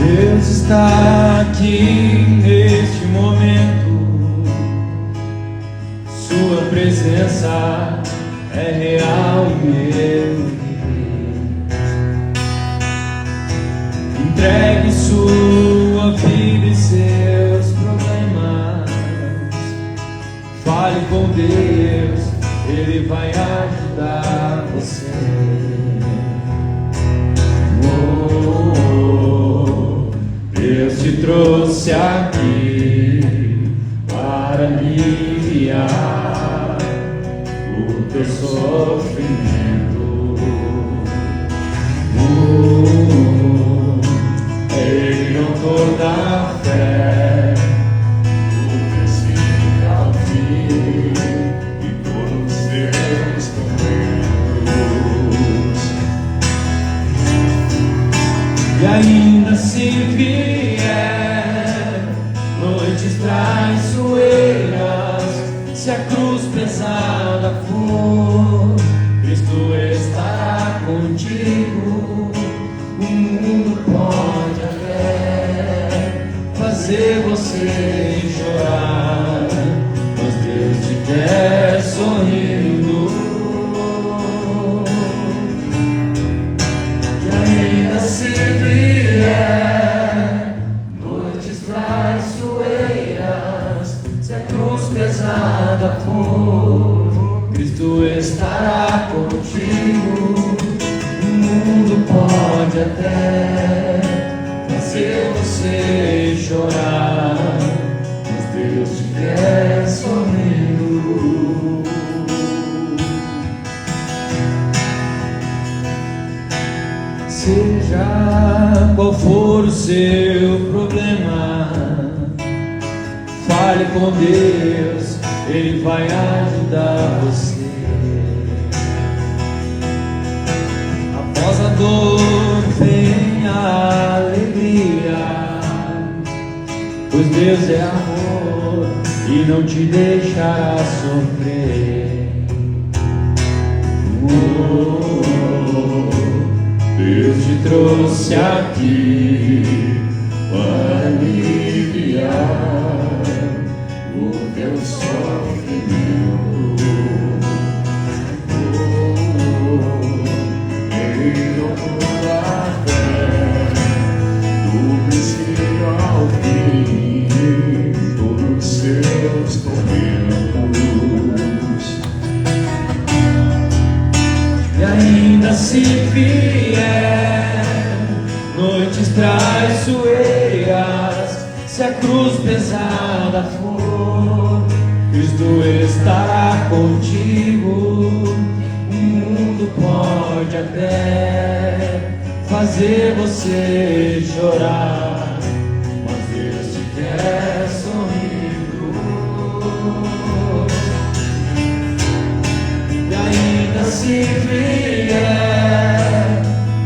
Deus está aqui neste momento. Sua presença é real e meu. Entregue sua vida e seus problemas. Fale com Deus, Ele vai ajudar você. Deus te trouxe aqui para aliviar o teu sofrimento. Ele não toda a fé, o princípio ao fim e todos os seus tormentos. E ainda se vier noites traiçoeiras, se a cruz pesada for, Cristo estará contigo. O mundo pode até fazer você chorar, mas Deus te quer sorrindo. E ainda se vier noites traiçoeiras, se a cruz pesada for, Cristo estará contigo. O mundo pode até fazer você chorar, mas Deus te quer sorrindo. Seja qual for o seu problema, fale com Deus, Ele vai ajudar você. Após a dor vem a alegria, pois Deus é amor e não te deixará sofrer. Deus te trouxe aqui para aliviar o teu sofrimento. Ele não toda a fé, do princípio ao fim, todos os seus tormentos. Se a cruz pesada for, Cristo estará contigo. O mundo pode até fazer você chorar, mas Deus te quer sorrindo. E ainda se vier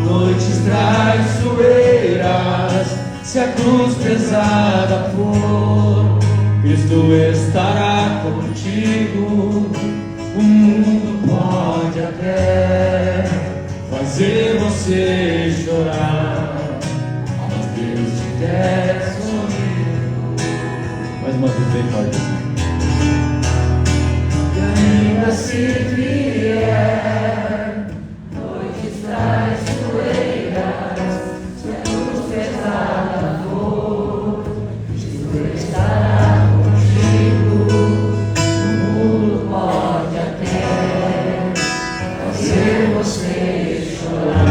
noites traiçoeiras, se a cruz pesada for, Cristo estará contigo. O mundo pode até fazer você chorar, mas Deus te quer sorrindo. Mais uma vez bem forte assim. E ainda se vier noites traiçoeiras, se a cruz pesada for, Cristo estará contigo. O mundo pode até fazer você chorar.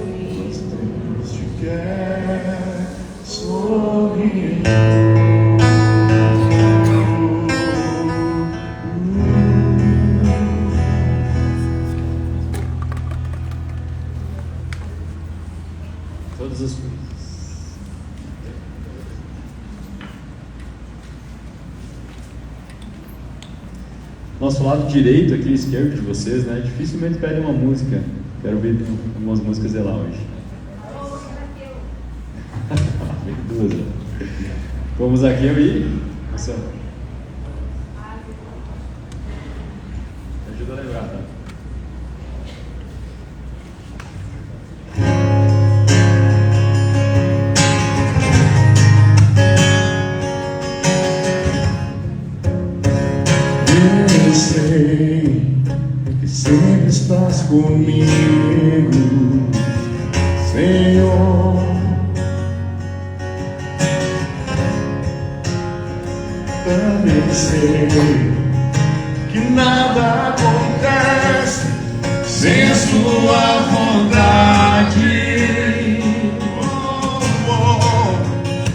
Deus te quer sorrindo. Todas as coisas. Nosso lado direito aqui, esquerdo de vocês, né? Dificilmente pedem uma música. Quero ouvir algumas músicas de lá hoje. Duas. Vamos aqui e você. Me ajuda a lembrar, tá? Eu sei que sempre estás comigo, Senhor. Também sei que nada acontece sem a sua vontade.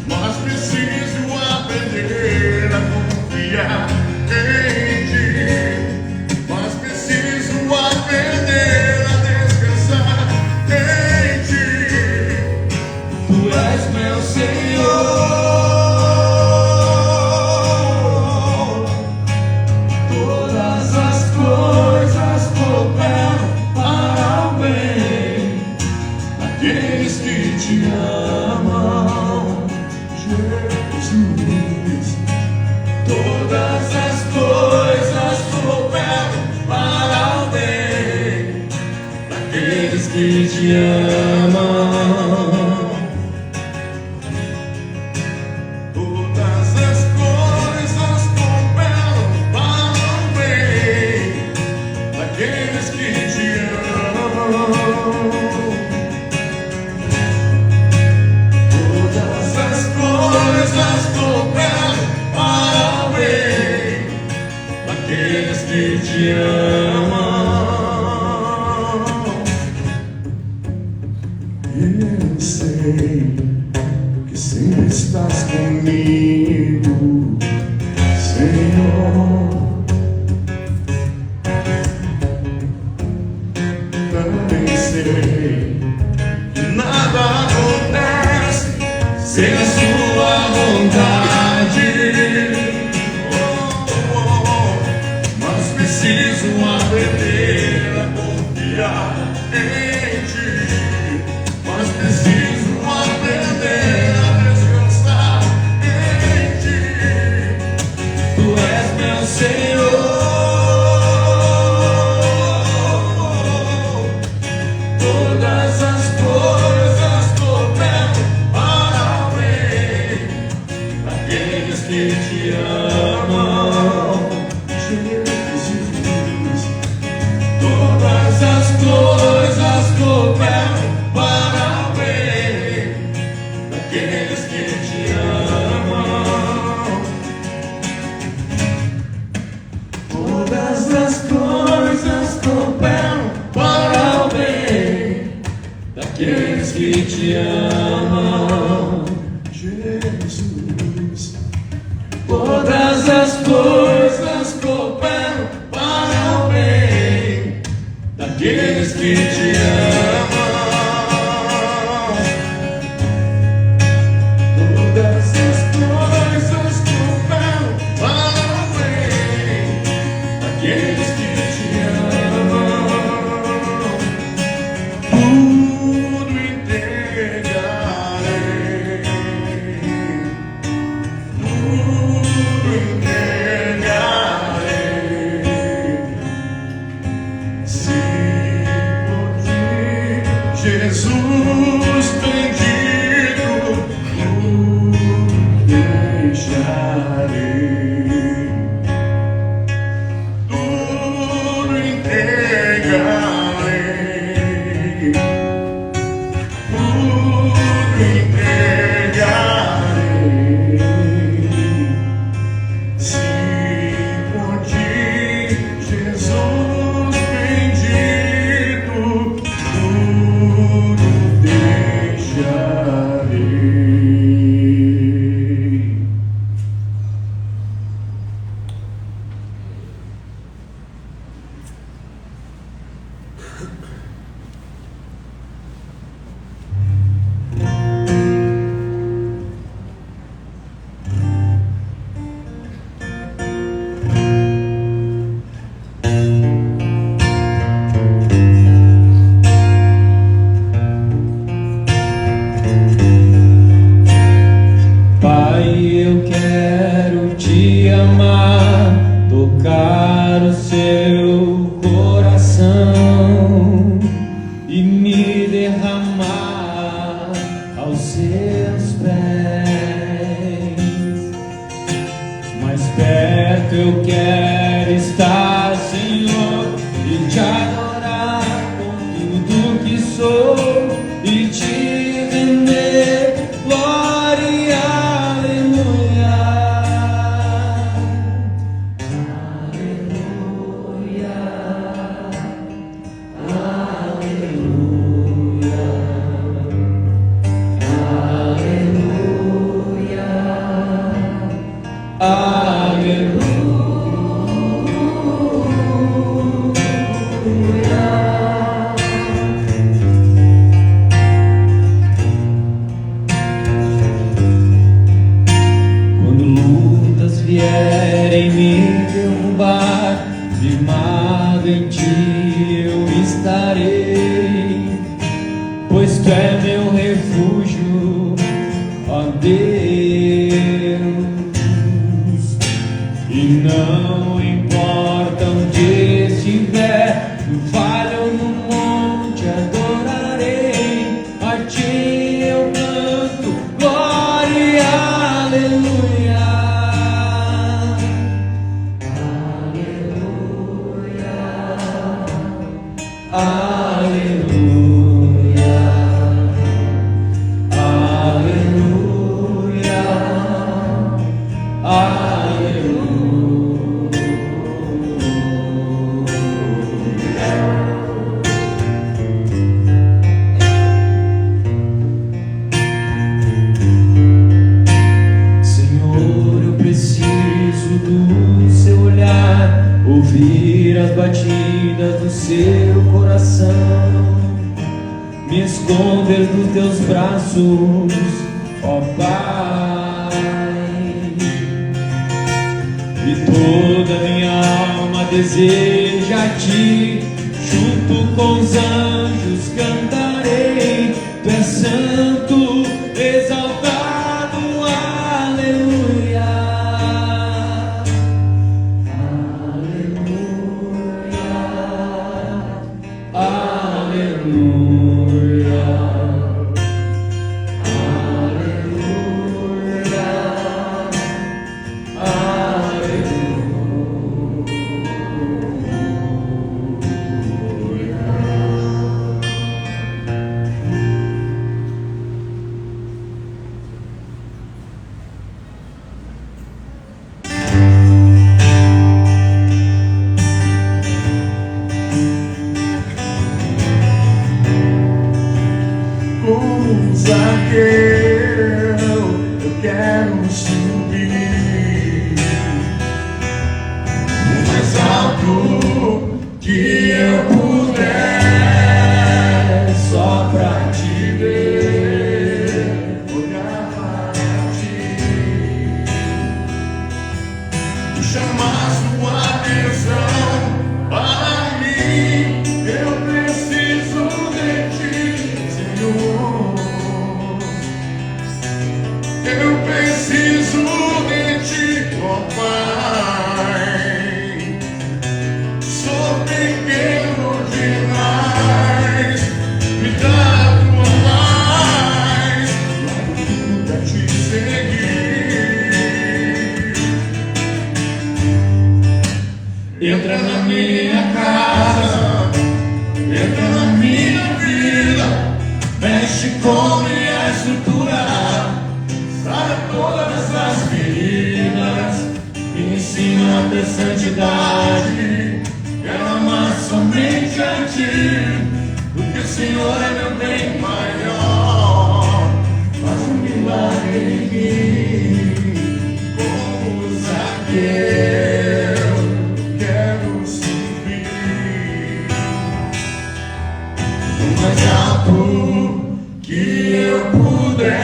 Mas preciso aprender a confiar em ti. Mas preciso aprender a descansar em ti. Tu és meu Senhor. Aqueles que te amam, Jesus. Todas as coisas cooperam para o bem daqueles que te amam. Todas as coisas cooperam para o bem daqueles que te amam. Aqueles que te amam. Eu sei que sempre estás comigo, Senhor. Também sei que nada acontece sem a sua vontade. Preciso aprender a confiar em ti. Mas preciso aprender a descansar em ti. Tu és meu Senhor. Todas as coisas cooperam para o bem daqueles que te amam, Jesus. todas as coisas cooperam para o bem daqueles que te amam. Todas as coisas cooperam para o bem daqueles que te amam. Tudo entregarei, tudo entregarei. Se por ti, Jesus bendito, tudo deixarei, tudo entregarei, tudo entregarei. Se por ti, Jesus bendito, tudo deixarei. Pai, eu quero te amar, tocar o seu coração e me derramar aos seus pés. Mais perto eu quero estar, Senhor, e te adorar com tudo que sou e te render glória. Quando lutas vierem me derrubar, firmado em ti eu estarei, pois tu é meu refúgio, ó Deus. E não importa onde estiver, no vale ou no monte, adorarei a ti, eu canto glória, aleluia, aleluia, aleluia, aleluia, aleluia. Senhor, eu preciso do seu olhar, ouvir as batidas do seu coração, me esconder dos teus braços, ó Pai. E toda minha alma deseja a ti, junto com os anjos cantarei, tu és santo, exaltado, aleluia, aleluia, aleluia, aleluia. Zaqueu, eu quero subir no mais alto que eu puder, só pra te ver, olhar para ti, chamar sua atenção para mim. Eu preciso de ti, Senhor. Eu preciso de ti, ó Pai. Sou pequeno demais, me dá tua paz, largo tudo pra te seguir. Entra na minha casa, entra na minha vida, mexe com minha estrutura, sara todas as feridas, me ensina a ter santidade. Quero amar somente a ti, porque o Senhor é meu bem maior. Faz um milagre em mim, como Zaqueu. Quero subir no mais alto que eu puder,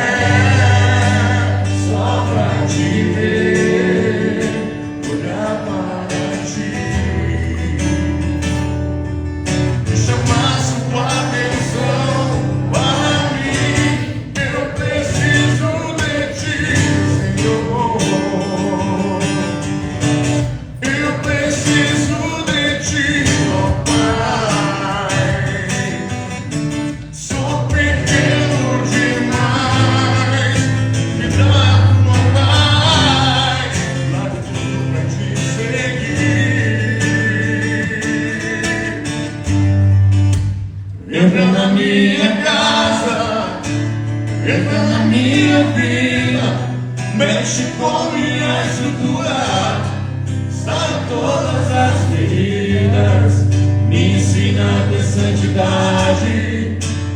só pra te ver, olhar para ti, chamar sua atenção para mim. Eu preciso de ti, Senhor. Eu preciso de ti, ó Pai. Sou pequeno demais, me dá tua paz, largo tudo pra te seguir. Entra na minha casa, entra na minha vida, mexe com minha estrutura, sara todas as feridas, me ensina a ter santidade.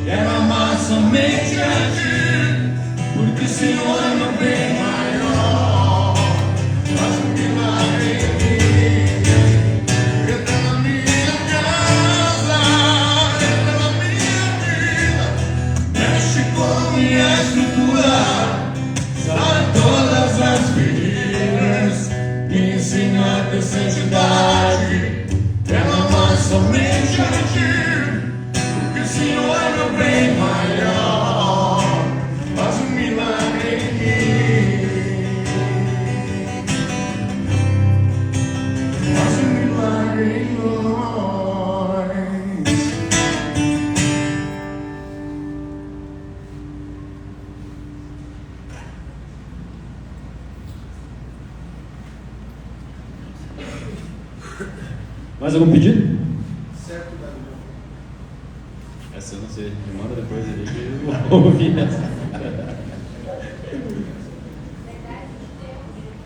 Quero amar somente a ti, porque o Senhor é meu bem maior. Faz um milagre em mim. Entra na minha casa, entra na minha vida, mexe com minha estrutura, sara todas as feridas, me ensina a ter santidade. Quero amar somente a ti, porque o Senhor é meu bem maior. Faz um milagre em mim, faz um milagre em nós. Mais algum pedido? Certo, Daniel. Essa eu não sei, me manda depois ali que eu vou ouvir essa.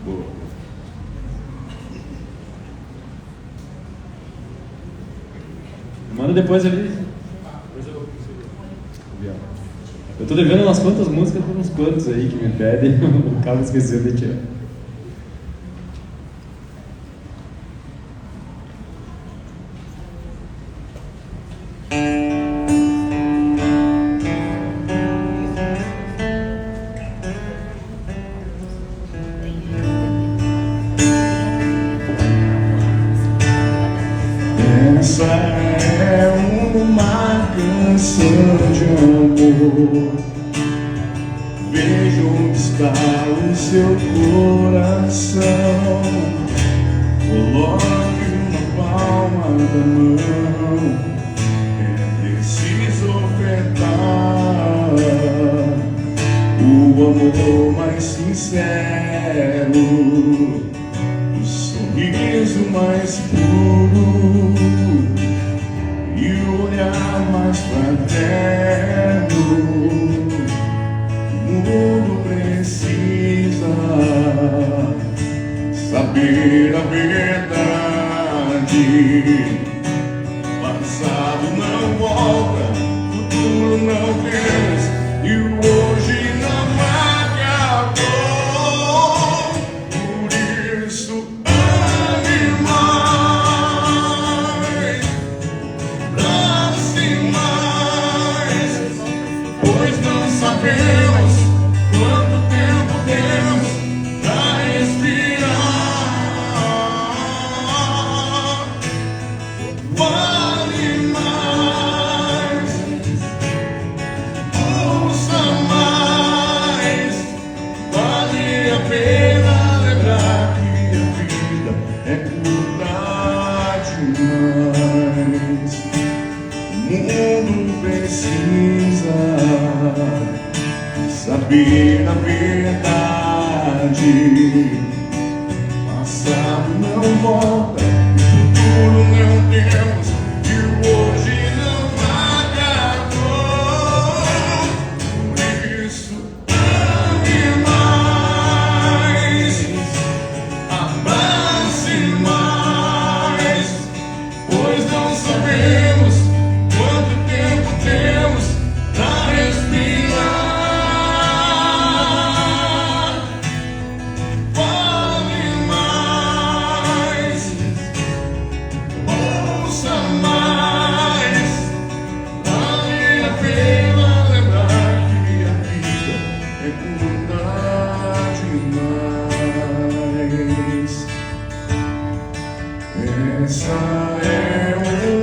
Boa. Me manda depois ali. Depois eu tô devendo umas quantas músicas por uns quantos aí que me pedem, o Carlos esqueceu de tirar. Essa é uma canção de amor. Veja onde está o seu coração. Coloque na palma da mão. É preciso ofertar o amor mais sincero, o sorriso mais puro e o olhar mais fraterno. O mundo precisa saber a verdade. Passado não volta, futuro não vence. sabemos quanto tempo temos pra respirar. Vale mais, ouça mais. Vale a pena lembrar que a vida é curta demais. O mundo precisa saber a verdade. Passado não volta, futuro não temos, e o hoje não acabou. Por isso, ame mais, abrace mais, pois não sabemos quanto tempo temos pra respirar. Vale mais, ouça mais. Vale a pena lembrar que a vida é curta demais. Essa é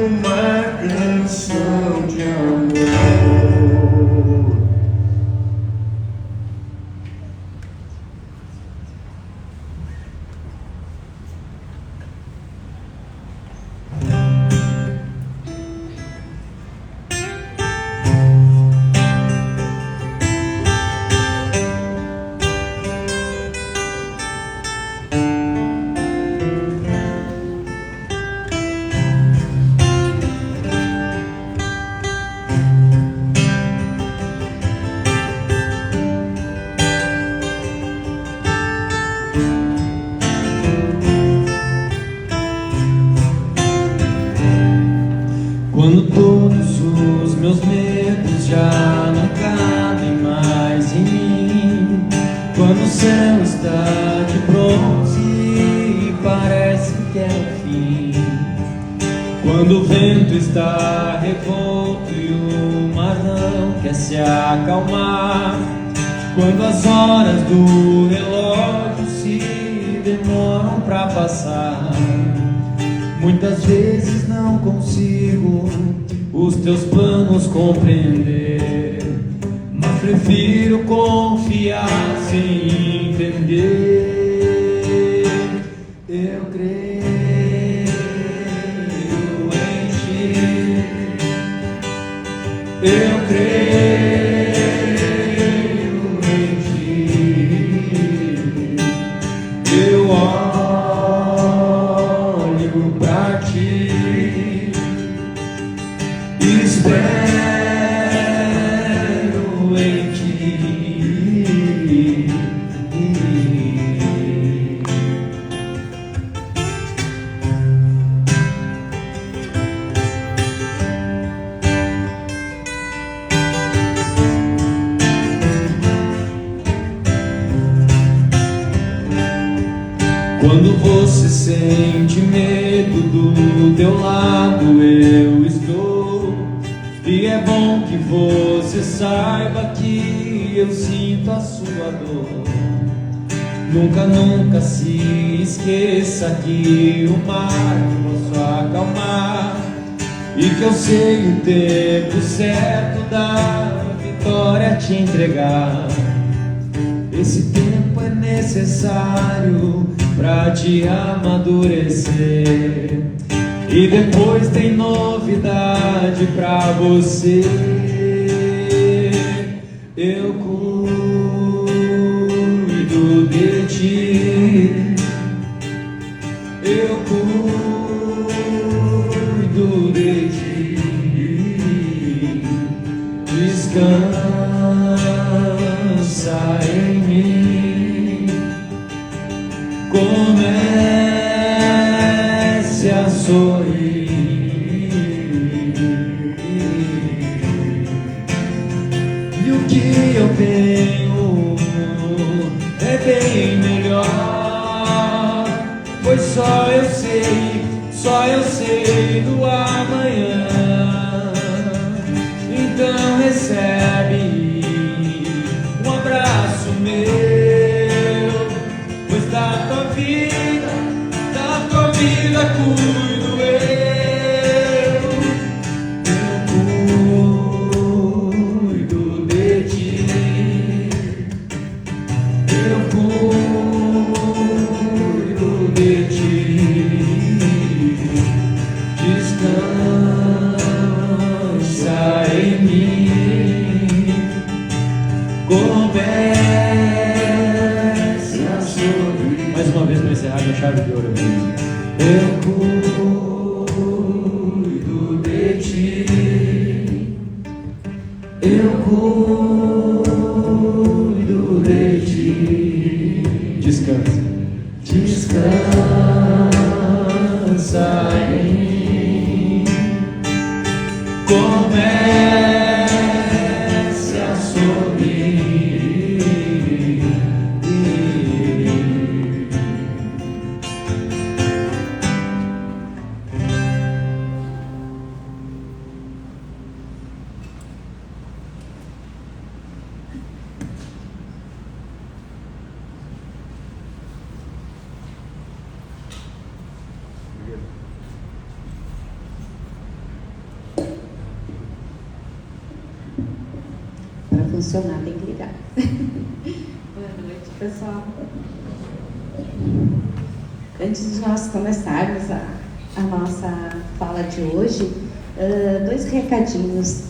uma canção de amor. Quando todos os meus medos já não cabem mais em mim, quando o céu está de bronze e parece que é o fim, quando o vento está revolto e o mar não quer se acalmar, quando as horas do relógio se demoram pra passar, muitas vezes não consigo os teus planos compreender, mas prefiro confiar sem entender. Eu creio em ti, eu creio em ti, eu olho pra ti, espero em ti. Quando você sente medo, do teu lado eu estou. E é bom que você saiba que eu sinto a sua dor. Nunca, nunca se esqueça que o mar eu posso acalmar, e que eu sei o tempo certo da vitória te entregar. Esse tempo é necessário pra te amadurecer, e depois tem novidade pra você. Eu cuido de ti, eu cuido de ti. Descansa em mim, comece a sorrir. E o que eu tenho é bem melhor, pois só eu sei do amanhã. Então recebe comece a sorrir. Mais uma vez para encerrar com chave de ouro. Eu cuido de ti. Eu cuido de ti. Descansa. Descansa em mim. Comece a sorrir. Para funcionar tem que ligar. Boa noite, pessoal. Antes de nós começarmos a nossa fala de hoje, dois recadinhos.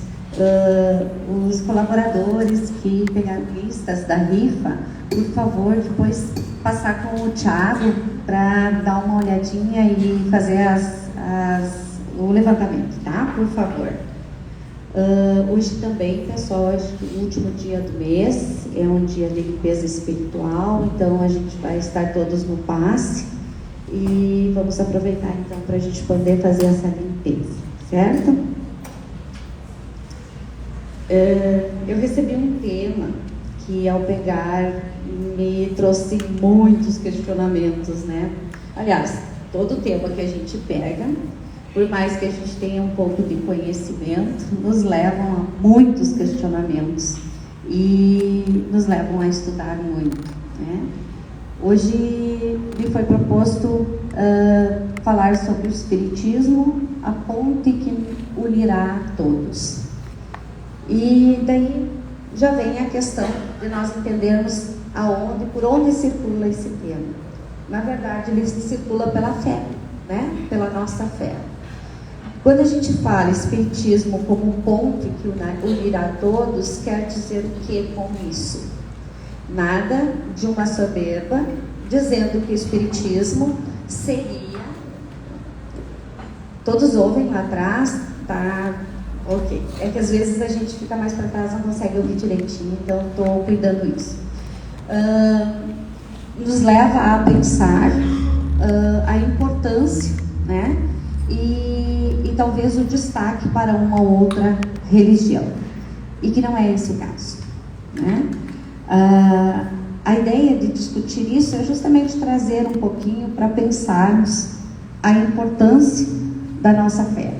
Os colaboradores que pegaram listas da rifa, por favor, depois passar com o Thiago para dar uma olhadinha e fazer o levantamento, tá? Por favor. Hoje também, pessoal, acho que o último dia do mês é um dia de limpeza espiritual, então a gente vai estar todos no passe e vamos aproveitar então para a gente poder fazer essa limpeza, certo? Eu recebi um tema que, ao pegar, me trouxe muitos questionamentos, né? Aliás, todo tema que a gente pega, por mais que a gente tenha um pouco de conhecimento, nos levam a muitos questionamentos e nos levam a estudar muito, né? Hoje me foi proposto falar sobre o Espiritismo, a ponte que unirá todos. E daí já vem a questão de nós entendermos por onde circula esse tema. Na verdade, ele circula pela fé, né? Pela nossa fé. Quando a gente fala Espiritismo como um ponte que unirá todos, quer dizer o que com isso? Nada de uma soberba dizendo que o Espiritismo seria... Todos ouvem lá atrás, tá? Ok. É que às vezes a gente fica mais para trás, não consegue ouvir direitinho, então estou cuidando isso. Nos leva a pensar a importância, né? E talvez o destaque para uma ou outra religião, e que não é esse o caso, né? A ideia de discutir isso é justamente trazer um pouquinho para pensarmos a importância da nossa fé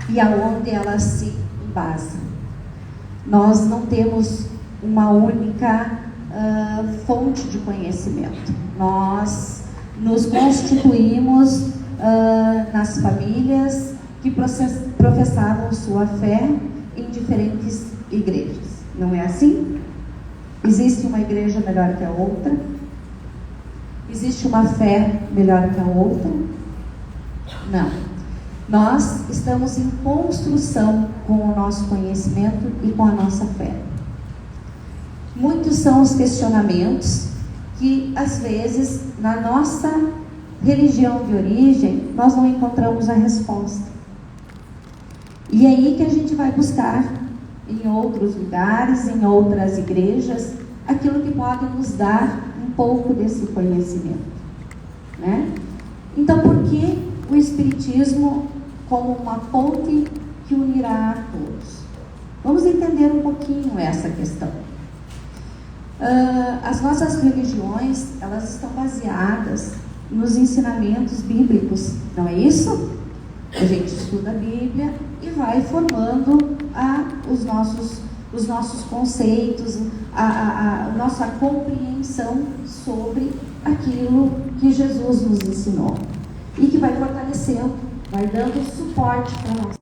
e aonde ela se embasa. Nós não temos uma única fonte de conhecimento. Nós nos constituímos nas famílias que professavam sua fé em diferentes igrejas. Não é assim? Existe uma igreja melhor que a outra? Existe uma fé melhor que a outra? Não. Nós estamos em construção com o nosso conhecimento e com a nossa fé. Muitos são os questionamentos que, às vezes, na nossa religião de origem, nós não encontramos a resposta. E é aí que a gente vai buscar, em outros lugares, em outras igrejas, aquilo que pode nos dar um pouco desse conhecimento, né? Então, por que o Espiritismo como uma ponte que unirá a todos? Vamos entender um pouquinho essa questão. As nossas religiões, elas estão baseadas nos ensinamentos bíblicos, não é isso? A gente estuda a Bíblia e vai formando os nossos conceitos, a nossa compreensão sobre aquilo que Jesus nos ensinou e que vai fortalecendo, vai dando suporte para nós.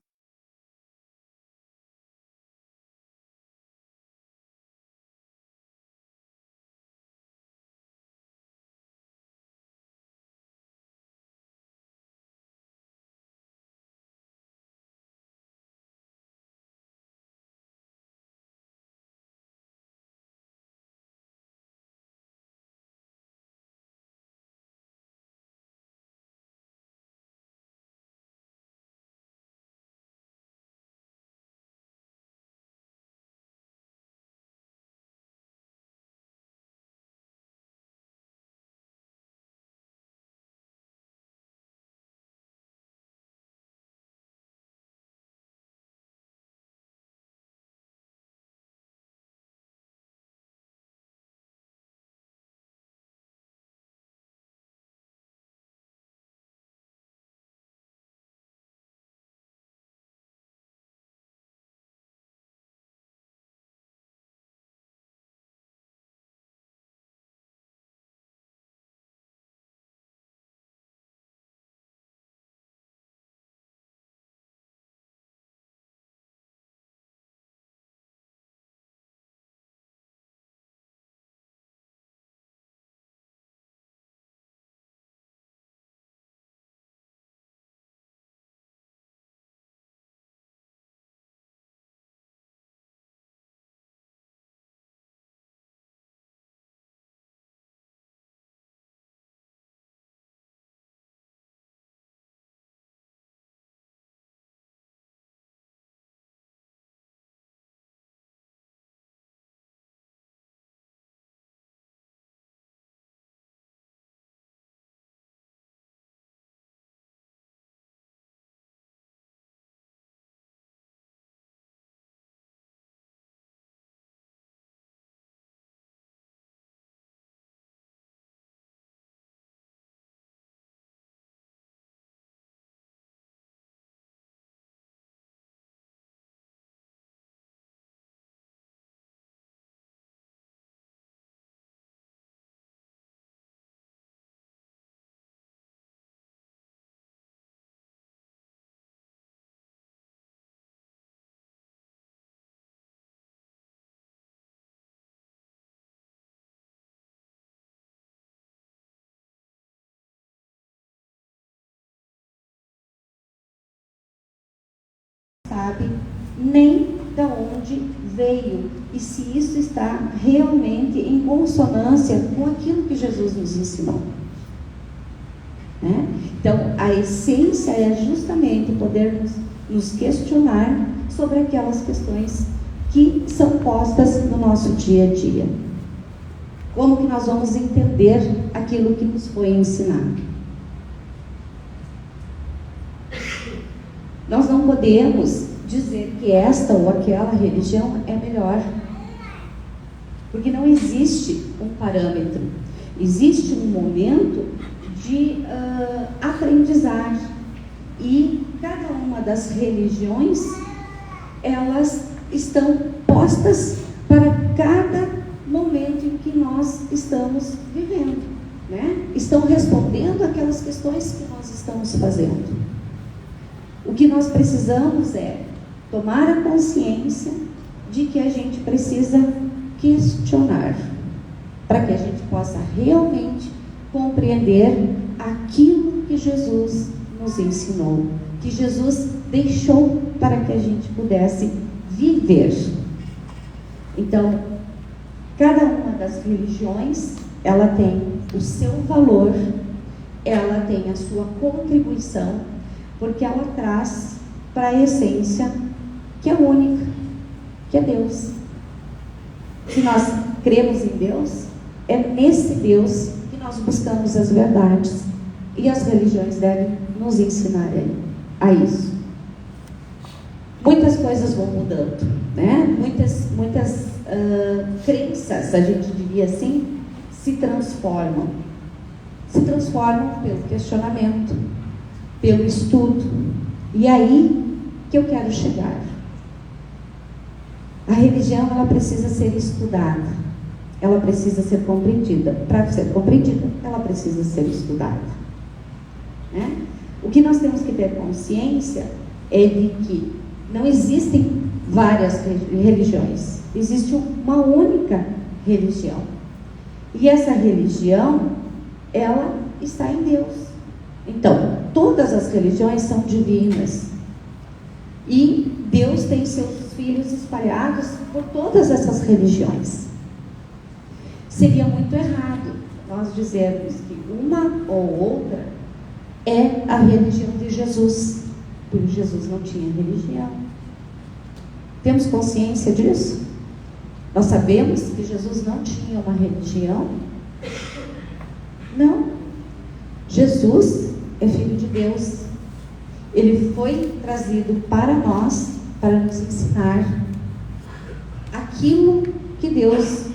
sabe nem de onde veio e se isso está realmente em consonância com aquilo que Jesus nos ensinou. Né? Então, a essência é justamente podermos nos questionar sobre aquelas questões que são postas no nosso dia a dia. Como que nós vamos entender aquilo que nos foi ensinado? Nós não podemos dizer que esta ou aquela religião é melhor, porque não existe um parâmetro, existe um momento de aprendizagem, e cada uma das religiões, elas estão postas para cada momento em que nós estamos vivendo, né? Estão respondendo aquelas questões que nós estamos fazendo. O que nós precisamos é tomar a consciência de que a gente precisa questionar, para que a gente possa realmente compreender aquilo que Jesus nos ensinou, que Jesus deixou para que a gente pudesse viver. Então, cada uma das religiões, ela tem o seu valor, ela tem a sua contribuição, porque ela traz para a essência que é única, que é Deus. Se nós cremos em Deus, é nesse Deus que nós buscamos as verdades, e as religiões devem nos ensinar a isso. Muitas coisas vão mudando, né? Muitas crenças, a gente diria assim, se transformam pelo questionamento, pelo estudo. E aí que eu quero chegar. A religião, ela precisa ser estudada, ela precisa ser compreendida. Para ser compreendida, ela precisa ser estudada, né? O que nós temos que ter consciência é de que não existem várias religiões, existe uma única religião. E essa religião, ela está em Deus. Então, todas as religiões são divinas. E Deus tem seus filhos espalhados por todas essas religiões. Seria muito errado nós dizermos que uma ou outra é a religião de Jesus, porque Jesus não tinha religião. Temos consciência disso? Nós sabemos que Jesus não tinha uma religião? Não. Jesus é Filho de Deus. Ele foi trazido para nós, para nos ensinar aquilo que Deus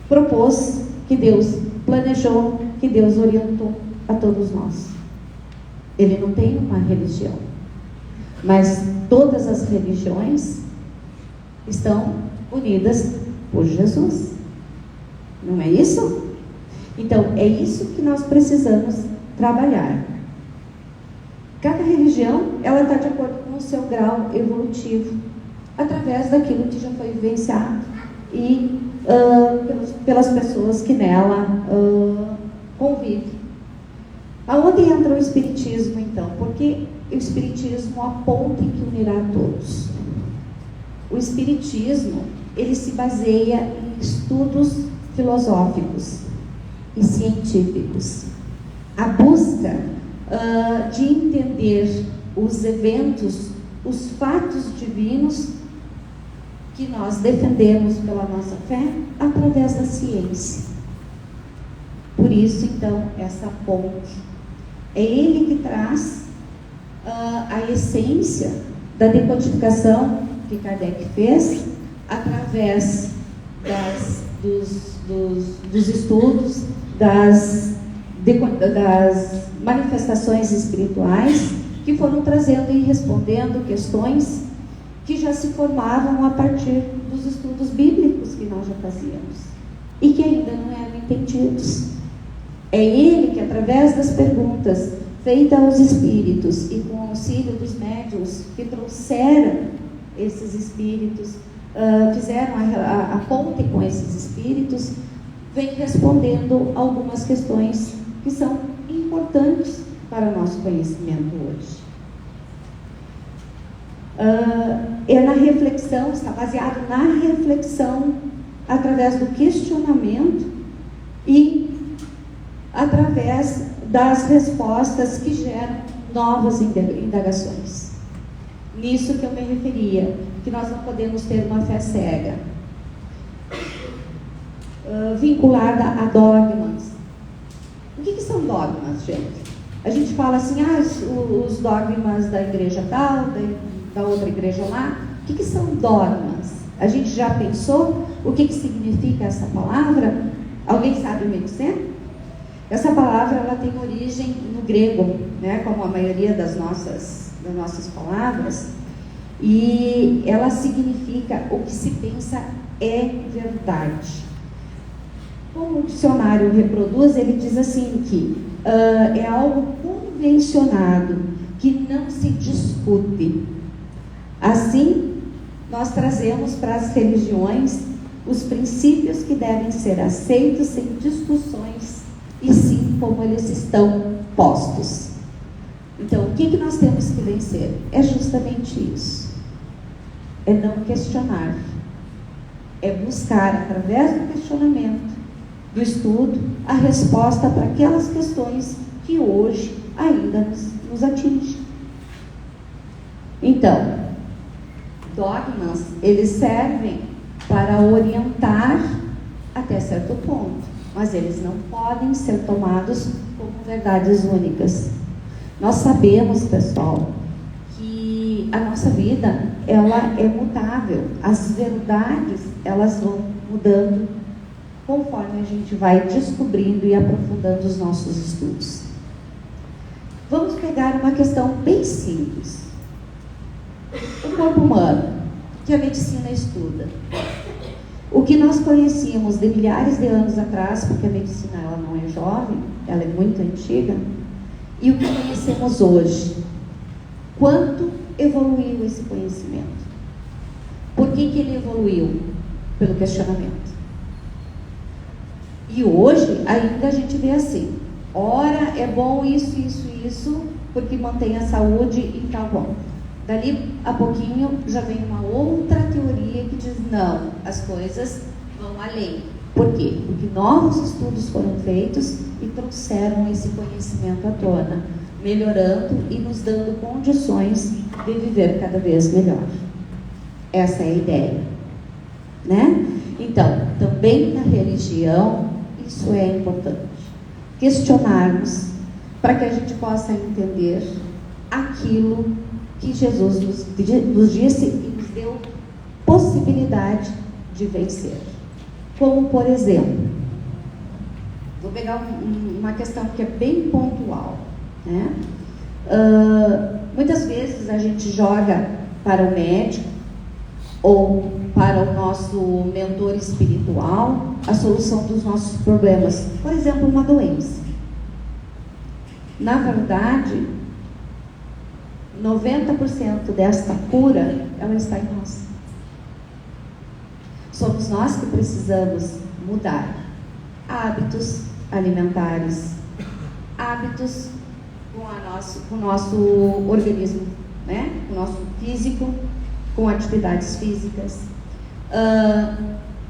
propôs, que Deus planejou, que Deus orientou a todos nós. Ele não tem uma religião, mas todas as religiões estão unidas por Jesus. Não é isso? Então, é isso que nós precisamos trabalhar. Cada religião, ela está de acordo com o seu grau evolutivo, através daquilo que já foi vivenciado e pelas pessoas que nela convivem. Aonde entra o Espiritismo, então? Porque o Espiritismo é a ponte que unirá todos. O Espiritismo, ele se baseia em estudos filosóficos e científicos. A busca de entender os eventos, os fatos divinos que nós defendemos pela nossa fé através da ciência. Por isso, então, essa ponte. É ele que traz a essência da decodificação que Kardec fez através dos estudos, das manifestações espirituais que foram trazendo e respondendo questões que já se formavam a partir dos estudos bíblicos que nós já fazíamos e que ainda não eram entendidos. É ele que, através das perguntas feitas aos espíritos e com o auxílio dos médiuns que trouxeram esses espíritos, fizeram a ponte com esses espíritos, vem respondendo algumas questões que são importantes para o nosso conhecimento hoje. É na reflexão, está baseado na reflexão através do questionamento e através das respostas que geram novas indagações. Nisso que eu me referia, que nós não podemos ter uma fé cega, vinculada a dogmas. O que são dogmas, gente? A gente fala assim, os dogmas da igreja tal, da outra igreja lá. O que são dogmas? A gente já pensou o que significa essa palavra? Alguém sabe me dizer? Essa palavra ela tem origem no grego, né, como a maioria das nossas palavras, e ela significa o que se pensa é verdade. Como o dicionário reproduz, ele diz assim que é algo convencionado, que não se discute. Assim, nós trazemos para as religiões os princípios que devem ser aceitos sem discussões, e sim como eles estão postos. Então, o que nós temos que vencer? É justamente isso. É não questionar. É buscar, através do questionamento, do estudo, a resposta para aquelas questões que hoje ainda nos atingem. Então, dogmas, eles servem para orientar até certo ponto, mas eles não podem ser tomados como verdades únicas. Nós sabemos, pessoal, que a nossa vida, ela é mutável. As verdades, elas vão mudando conforme a gente vai descobrindo e aprofundando os nossos estudos. Vamos pegar uma questão bem simples. O corpo humano, que a medicina estuda. O que nós conhecíamos de milhares de anos atrás, porque a medicina ela não é jovem, ela é muito antiga, e o que conhecemos hoje. Quanto evoluiu esse conhecimento? Por que ele evoluiu? Pelo questionamento. E hoje ainda a gente vê assim, ora é bom isso, porque mantém a saúde e tá bom. Dali a pouquinho já vem uma outra teoria que diz não, as coisas vão além. Por quê? Porque novos estudos foram feitos e trouxeram esse conhecimento à tona, melhorando e nos dando condições de viver cada vez melhor. Essa é a ideia, né? Então, também na religião, isso é importante. Questionarmos para que a gente possa entender aquilo que Jesus nos disse e nos deu possibilidade de vencer. Como, por exemplo, vou pegar uma questão que é bem pontual, né? Muitas vezes a gente joga para o médico ou para o nosso mentor espiritual a solução dos nossos problemas. Por exemplo, uma doença. Na verdade, 90% desta cura, ela está em nós. Somos nós que precisamos mudar hábitos alimentares, hábitos com o nosso organismo, né? Com o nosso físico, com atividades físicas,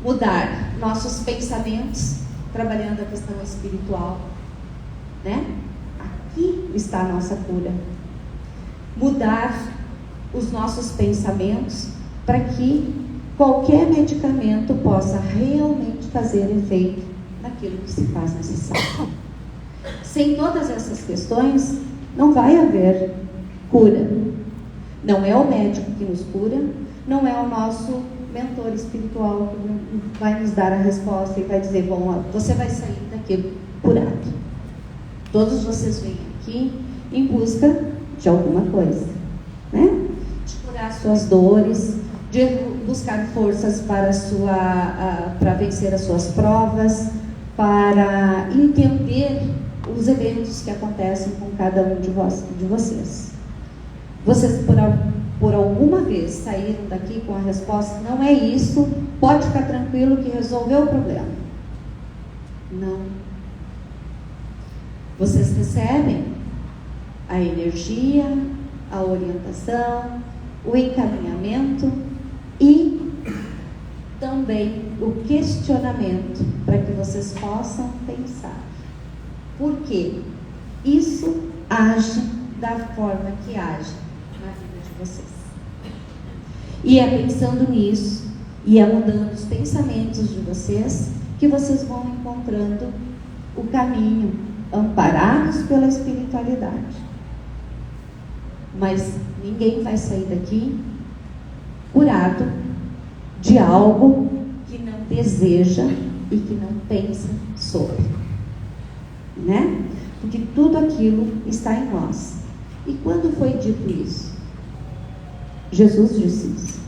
mudar nossos pensamentos, trabalhando a questão espiritual, né? Aqui está a nossa cura. Mudar os nossos pensamentos para que qualquer medicamento possa realmente fazer efeito naquilo que se faz necessário. Sem todas essas questões, não vai haver cura. Não é o médico que nos cura, não é o nosso mentor espiritual que vai nos dar a resposta e vai dizer, bom, você vai sair daquilo curado. Todos vocês vêm aqui em busca de alguma coisa, né? De curar suas dores, de buscar forças para vencer as suas provas, para entender os eventos que acontecem com cada um de vocês. Vocês por alguma vez saíram daqui com a resposta, não é isso, pode ficar tranquilo que resolveu o problema. Não. Vocês recebem a energia, a orientação, o encaminhamento e também o questionamento, para que vocês possam pensar. Por quê? Isso age da forma que age na vida de vocês. E é pensando nisso, e é mudando os pensamentos de vocês, que vocês vão encontrando o caminho, amparados pela espiritualidade. Mas ninguém vai sair daqui curado de algo que não deseja e que não pensa sobre, né? Porque tudo aquilo está em nós. E quando foi dito isso? Jesus disse isso.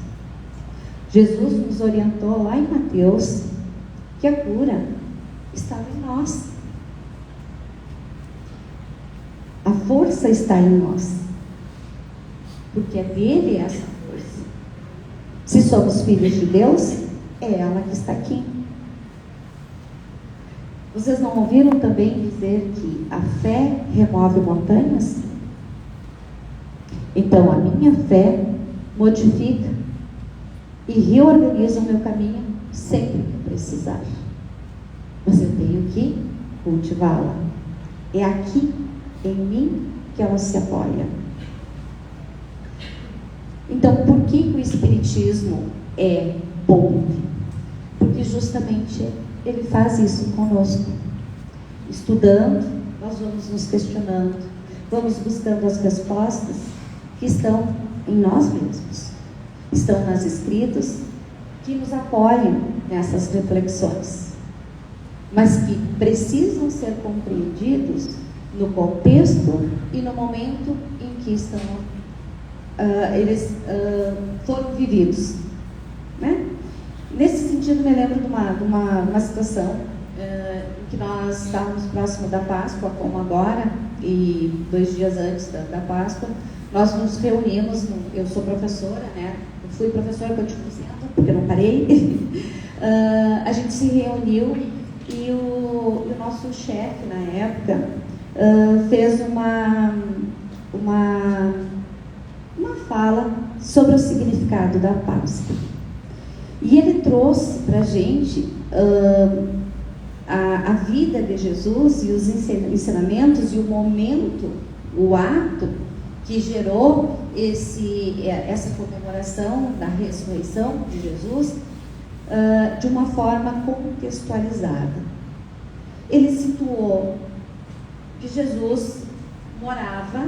Jesus nos orientou lá em Mateus que a cura estava em nós. A força está em nós, porque é dele essa força. Se somos filhos de Deus, é ela que está aqui. Vocês não ouviram também dizer que a fé remove montanhas? Então a minha fé modifica e reorganiza o meu caminho sempre que precisar. Mas eu tenho que cultivá-la. É aqui, em mim, que ela se apoia. Então, por que o Espiritismo é bom? Porque justamente ele faz isso conosco. Estudando, nós vamos nos questionando, vamos buscando as respostas que estão em nós mesmos. Estão nas escritas que nos apoiam nessas reflexões, mas que precisam ser compreendidos no contexto e no momento em que estão, eles foram vividos, né? Nesse sentido, me lembro de uma situação em que nós estávamos próximo da Páscoa, como agora, e 2 dias antes da Páscoa, nós nos reunimos, eu sou professora, né? Eu fui professora, continuo sendo, porque eu não parei. A gente se reuniu e o nosso chefe, na época, fez uma fala sobre o significado da Páscoa. E ele trouxe para a gente a vida de Jesus e os ensinamentos e o momento, o ato que gerou essa comemoração da ressurreição de Jesus de uma forma contextualizada. Ele situou que Jesus morava,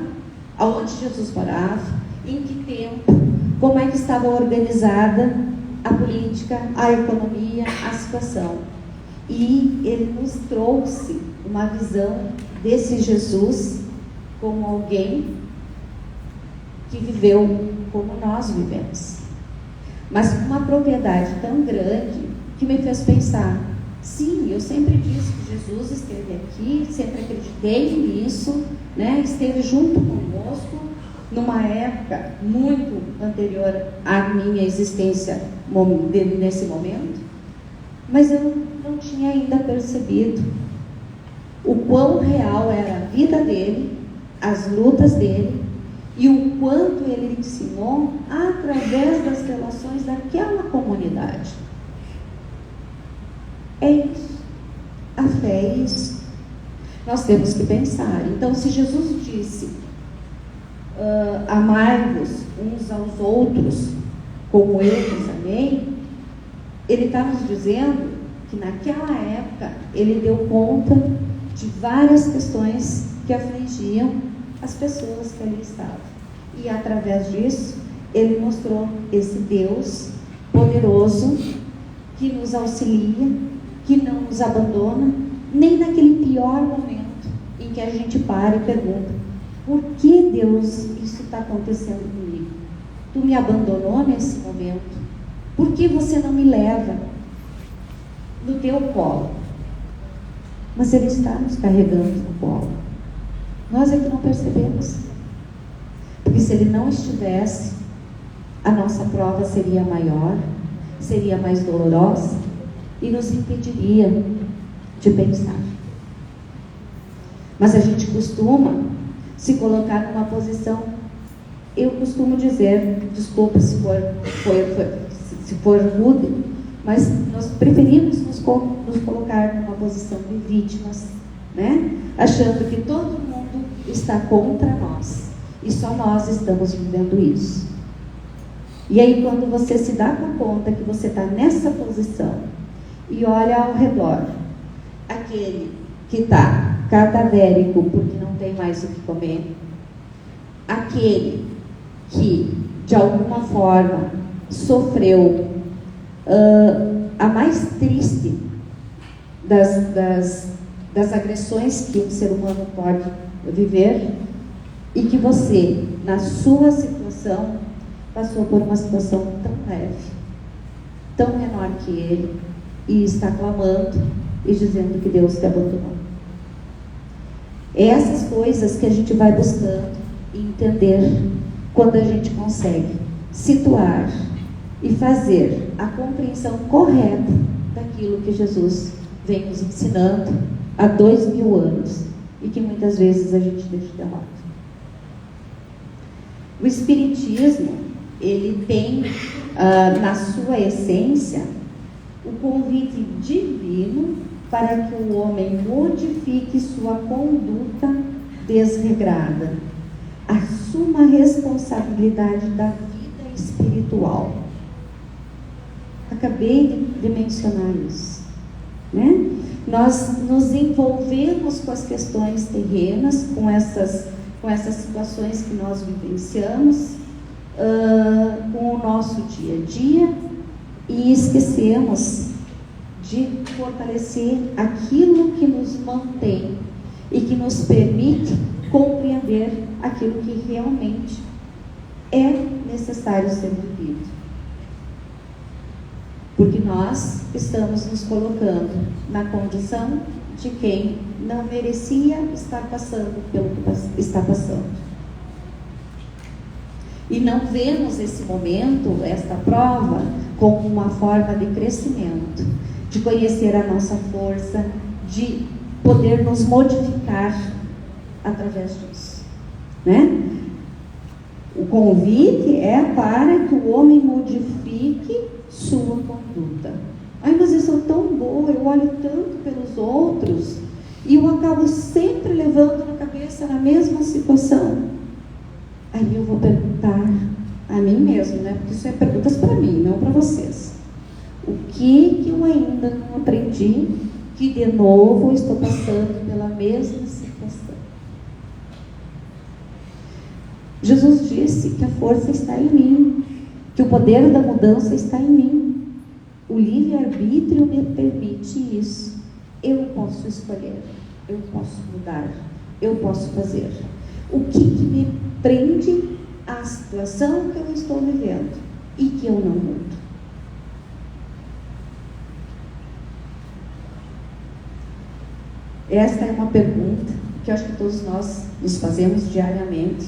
aonde Jesus morava, em que tempo, como é que estava organizada a política, a economia, a situação. E ele nos trouxe uma visão desse Jesus como alguém que viveu como nós vivemos, mas com uma propriedade tão grande que me fez pensar, sim, eu sempre disse que Jesus esteve aqui, sempre acreditei nisso, né? Esteve junto conosco numa época muito anterior à minha existência nesse momento, mas eu não tinha ainda percebido o quão real era a vida dele, as lutas dele, e o quanto ele ensinou através das relações daquela comunidade. É isso. A fé é isso. Nós temos que pensar. Então, se Jesus disse, amai-vos uns aos outros, como eu vos amei, ele está nos dizendo que naquela época ele deu conta de várias questões que afligiam as pessoas que ali estavam. E através disso, ele mostrou esse Deus poderoso que nos auxilia, que não nos abandona, nem naquele pior momento em que a gente para e pergunta, por que, Deus, isso está acontecendo comigo? Tu me abandonou nesse momento? Por que você não me leva no teu colo? Mas ele está nos carregando no colo. Nós é que não percebemos. Porque se ele não estivesse, a nossa prova seria maior, seria mais dolorosa e nos impediria de pensar. Mas a gente costuma se colocar numa posição Eu costumo dizer, desculpa se for rude, mas nós preferimos nos colocar numa posição de vítimas, né? Achando que todo mundo está contra nós e só nós estamos vivendo isso. E aí, quando você se dá por conta que você está nessa posição e olha ao redor, aquele que está cadavérico porque não tem mais o que comer, aquele que de alguma forma sofreu a mais triste das agressões que um ser humano pode viver, e que você, na sua situação, passou por uma situação tão leve, tão menor que ele, e está clamando e dizendo que Deus te abandonou. Essas coisas que a gente vai buscando e entender quando a gente consegue situar e fazer a compreensão correta daquilo que Jesus vem nos ensinando há 2000 anos e que muitas vezes a gente deixa de lado. O Espiritismo, ele tem na sua essência o convite divino para que o homem modifique sua conduta desregrada, assuma a responsabilidade da vida espiritual. Acabei de mencionar isso, né? Nós nos envolvemos com as questões terrenas, com essas situações que nós vivenciamos, com o nosso dia a dia, e esquecemos de fortalecer aquilo que nos mantém e que nos permite compreender aquilo que realmente é necessário ser vivido. Porque nós estamos nos colocando na condição de quem não merecia estar passando pelo que está passando. E não vemos esse momento, esta prova, como uma forma de crescimento, de conhecer a nossa força, de poder nos modificar através disso, né? O convite é para que o homem modifique sua conduta. Ai, mas eu sou tão boa, eu olho tanto pelos outros e eu acabo sempre levando na cabeça na mesma situação. Aí eu vou perguntar a mim mesmo, né? Porque isso é perguntas para mim, não para vocês. O que eu ainda não aprendi que de novo estou passando pela mesma situação? Jesus disse que a força está em mim, que o poder da mudança está em mim. O livre-arbítrio me permite isso. Eu posso escolher, eu posso mudar, eu posso fazer. O que me prende à situação que eu estou vivendo e que eu não mudo? Esta é uma pergunta que eu acho que todos nós nos fazemos diariamente,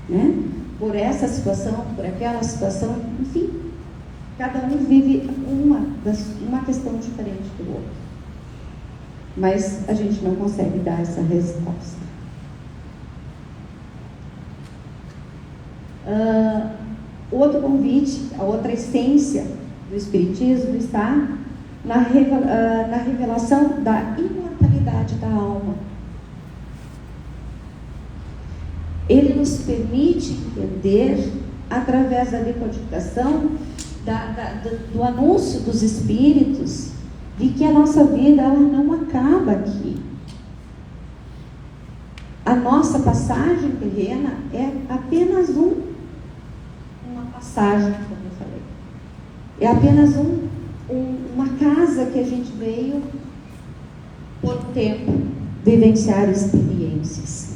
né? Por essa situação, por aquela situação, enfim, cada um vive uma questão diferente do outro, mas a gente não consegue dar essa resposta. Outro convite, a outra essência do Espiritismo está na revelação da imortalidade da alma. Ele nos permite entender, através da decodificação, do anúncio dos Espíritos, de que a nossa vida ela não acaba aqui. A nossa passagem terrena é apenas uma passagem, como eu falei. É apenas uma casa que a gente veio por tempo vivenciar experiências.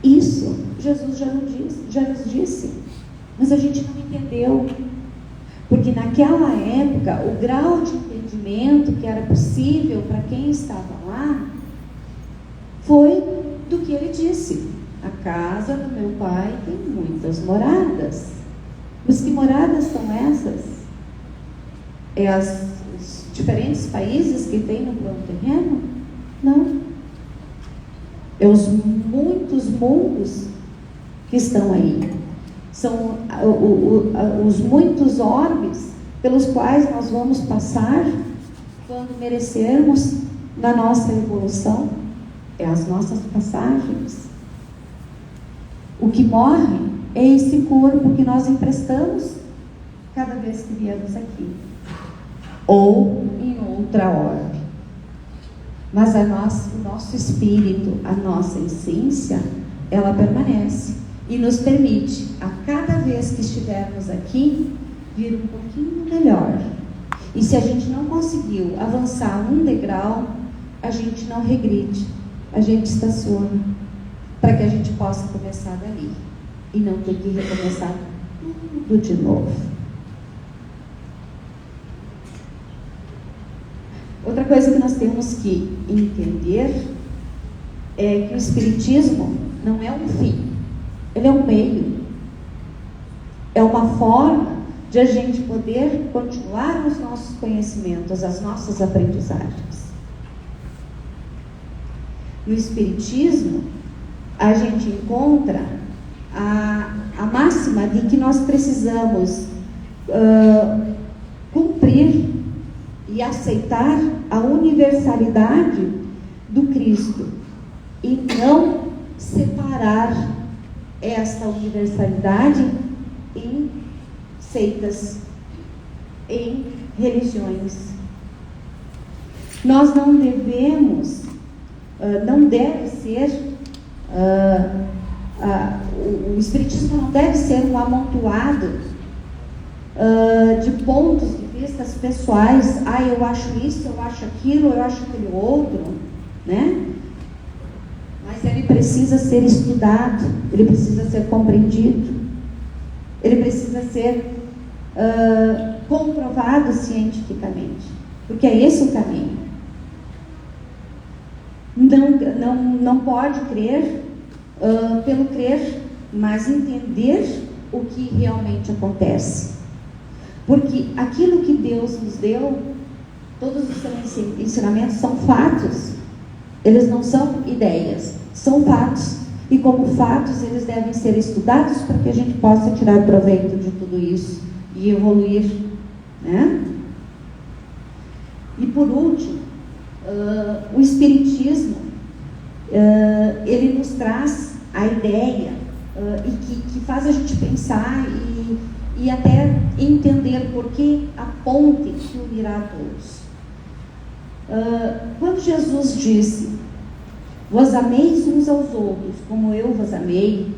Isso Jesus já nos disse, mas a gente não entendeu, porque naquela época o grau de entendimento que era possível para quem estava lá foi do que ele disse: a casa do meu pai tem muitas moradas. Mas que moradas são essas? É os diferentes países que tem no plano terreno? Não. é os muitos mundos que estão aí. São os muitos orbes pelos quais nós vamos passar quando merecermos na nossa evolução. É as nossas passagens. O que morre é esse corpo que nós emprestamos cada vez que viemos aqui, ou em outra orbe. Mas o nosso espírito, a nossa essência, ela permanece e nos permite, a cada vez que estivermos aqui, vir um pouquinho melhor. E se a gente não conseguiu avançar um degrau, a gente não regride, a gente estaciona, para que a gente possa começar dali e não ter que recomeçar tudo de novo. Outra coisa que nós temos que entender é que o Espiritismo não é um fim, ele é um meio, é uma forma de a gente poder continuar os nossos conhecimentos, as nossas aprendizagens. No Espiritismo, a gente encontra a máxima de que nós precisamos cumprir e aceitar a universalidade do Cristo e não separar esta universalidade em seitas, em religiões. Nós não devemos, não deve ser, o Espiritismo não deve ser um amontoado de pontos de vistas pessoais. Eu acho isso, eu acho aquilo, eu acho aquele outro, né? Mas ele precisa ser estudado, ele precisa ser compreendido, ele precisa ser comprovado cientificamente, porque é esse o caminho. Não pode crer pelo crer, mas entender o que realmente acontece. Porque aquilo que Deus nos deu, todos os seus ensinamentos são fatos. Eles não são ideias, são fatos. E como fatos, eles devem ser estudados para que a gente possa tirar proveito de tudo isso e evoluir, né? E por último, o Espiritismo, ele nos traz a ideia e que faz a gente pensar e até entender por que a ponte que unirá a todos. Quando Jesus disse: vós ameis uns aos outros como eu vos amei,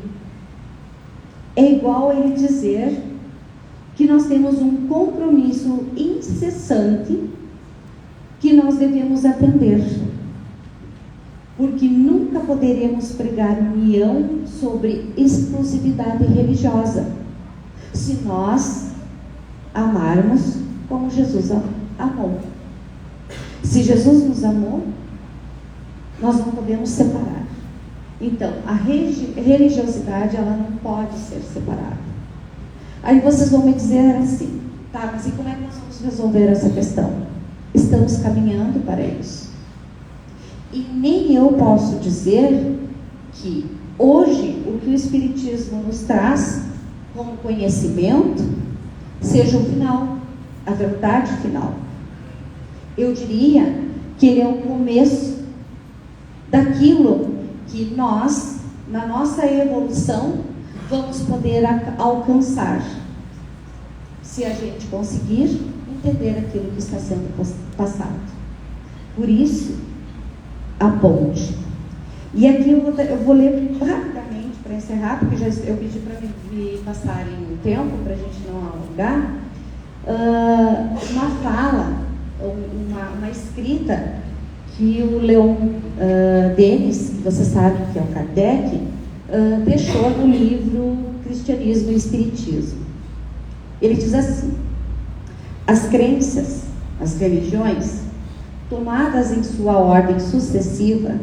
é igual a ele dizer que nós temos um compromisso incessante que nós devemos aprender, porque nunca poderemos pregar união sobre exclusividade religiosa se nós amarmos como Jesus amou. Se Jesus nos amou, nós não podemos separar. Então, a religiosidade, ela não pode ser separada. Aí vocês vão me dizer assim: tá, mas e como é que nós vamos resolver essa questão? Estamos caminhando para isso. E nem eu posso dizer que hoje o que o Espiritismo nos traz como conhecimento seja o final, a verdade final. Eu diria que ele é o começo daquilo que nós, na nossa evolução, vamos poder alcançar, se a gente conseguir entender aquilo que está sendo passado. Por isso, a ponte. E aqui eu vou ler rapidamente para encerrar, porque eu pedi para me passarem o tempo para a gente não alongar. Uma fala, uma escrita que o Leon Denis, que você sabe que é o Kardec, deixou no livro Cristianismo e Espiritismo. Ele diz assim: as crenças, as religiões, tomadas em sua ordem sucessiva,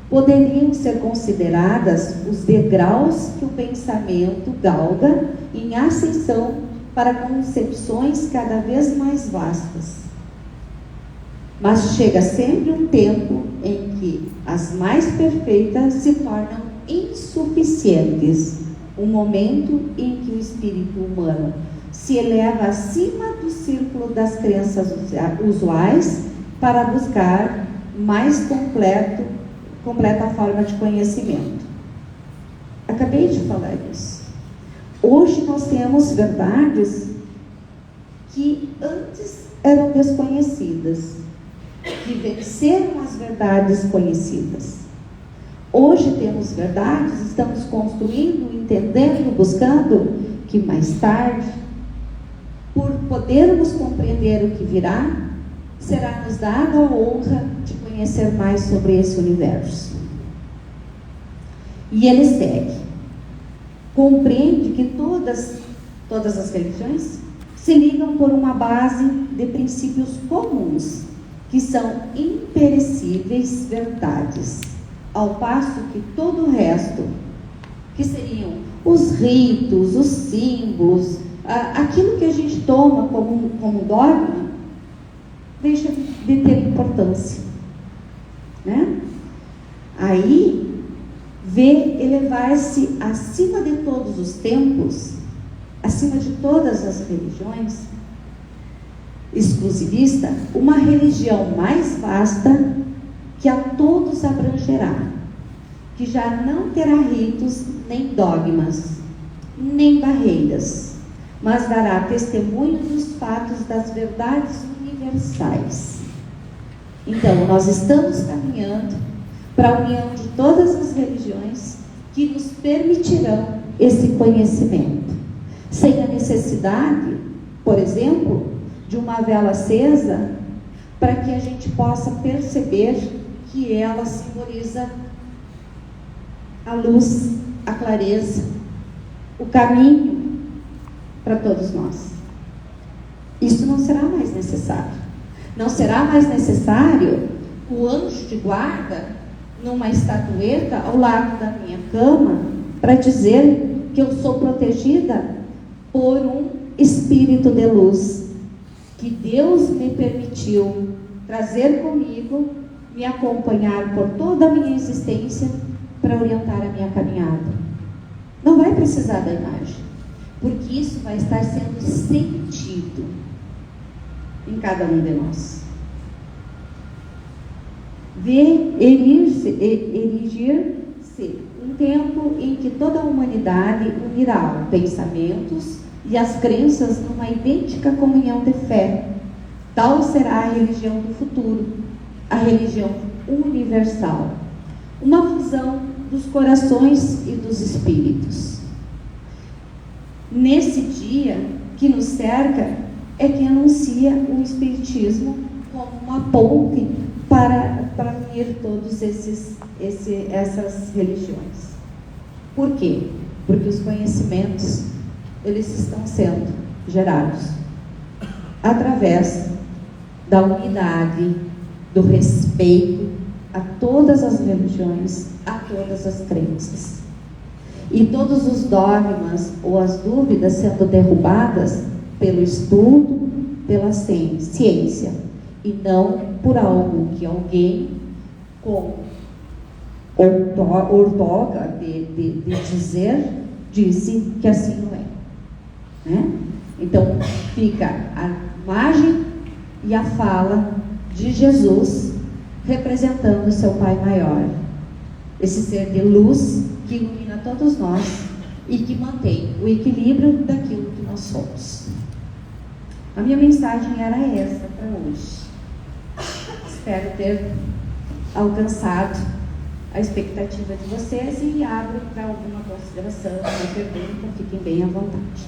poderiam ser consideradas os degraus que o pensamento galga em ascensão para concepções cada vez mais vastas. Mas chega sempre um tempo em que as mais perfeitas se tornam insuficientes. Um momento em que o espírito humano se eleva acima do círculo das crenças usuais para buscar mais completa forma de conhecimento. Acabei de falar isso. Hoje nós temos verdades que antes eram desconhecidas, que venceram as verdades conhecidas. Hoje temos verdades, estamos construindo, entendendo, buscando, que mais tarde, por podermos compreender o que virá, será nos dada a honra de conhecer mais sobre esse universo. E ele segue. Compreende que todas as religiões se ligam por uma base de princípios comuns, que são imperecíveis verdades, ao passo que todo o resto, que seriam os ritos, os símbolos, aquilo que a gente toma como dogma, deixa de ter importância, né? Aí, vê elevar-se acima de todos os tempos, acima de todas as religiões, exclusivista, uma religião mais vasta que a todos abrangerá, que já não terá ritos, nem dogmas, nem barreiras, mas dará testemunho dos fatos das verdades universais. Então, nós estamos caminhando para a união de todas as religiões que nos permitirão esse conhecimento, sem a necessidade, por exemplo, de uma vela acesa, para que a gente possa perceber que ela simboliza a luz, a clareza, o caminho para todos nós. Isso não será mais necessário. Não será mais necessário o anjo de guarda numa estatueta ao lado da minha cama para dizer que eu sou protegida por um espírito de luz que Deus me permitiu trazer comigo, me acompanhar por toda a minha existência para orientar a minha caminhada. Não vai precisar da imagem, porque isso vai estar sendo sentido em cada um de nós. Erigir-se um tempo em que toda a humanidade unirá pensamentos e as crenças numa idêntica comunhão de fé. Tal será a religião do futuro, a religião universal, uma fusão dos corações e dos espíritos. Nesse dia que nos cerca é que anuncia o Espiritismo como uma ponte para unir todas essas religiões. Por quê? Porque os conhecimentos, eles estão sendo gerados através da unidade, do respeito a todas as religiões, a todas as crenças. E todos os dogmas ou as dúvidas sendo derrubadas pelo estudo, pela ciência, e não por algo que alguém com ortoga de dizer, disse que assim não é, né? Então fica a imagem e a fala de Jesus representando o seu Pai maior, esse ser de luz que ilumina todos nós e que mantém o equilíbrio daquilo que nós somos. A minha mensagem era essa para hoje. Espero ter alcançado a expectativa de vocês e abro para alguma consideração, uma pergunta, fiquem bem à vontade.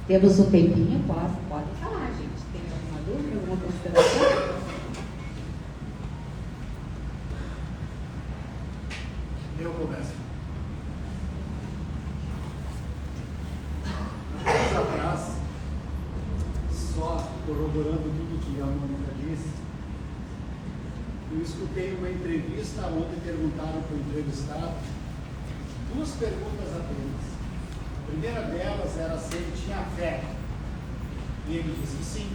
Temos um tempinho, pode falar, gente. Tem alguma dúvida, alguma consideração? Eu começo. Atrás, só corroborando tudo que a Mônica disse, eu escutei uma entrevista onde perguntaram para o entrevistado 2 perguntas apenas. A primeira delas era se ele tinha fé. E ele disse que sim.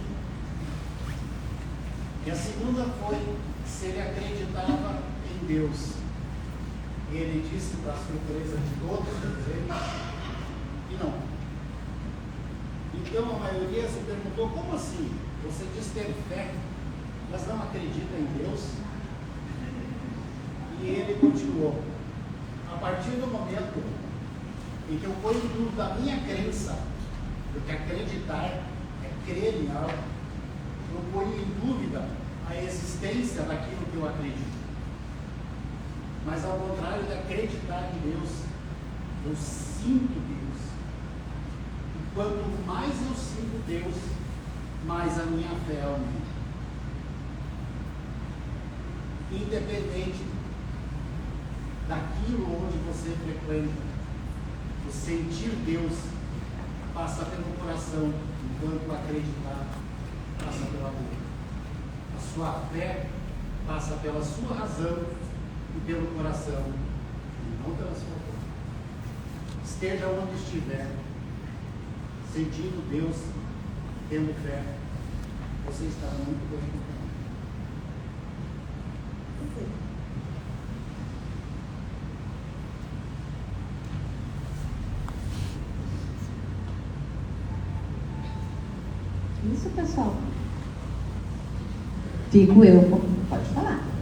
E a segunda foi se ele acreditava em Deus. E ele disse, para a surpresa de todos eles, que não. Então a maioria se perguntou, como assim? Você diz ter fé, mas não acredita em Deus? E ele continuou. A partir do momento em que eu ponho em dúvida a minha crença, porque acreditar é crer em algo, eu ponho em dúvida a existência daquilo que eu acredito. Mas ao contrário de acreditar em Deus, eu sinto Deus. E quanto mais eu sinto Deus, mais a minha fé aumenta. Independente daquilo onde você frequenta, o sentir Deus passa pelo coração, enquanto o acreditar passa pela boca. A sua fé passa pela sua razão e pelo coração, e não pela sua boca. Esteja onde estiver, sentindo Deus, tendo fé, você está muito bem no caminho. Isso, pessoal. Fico eu, pode falar.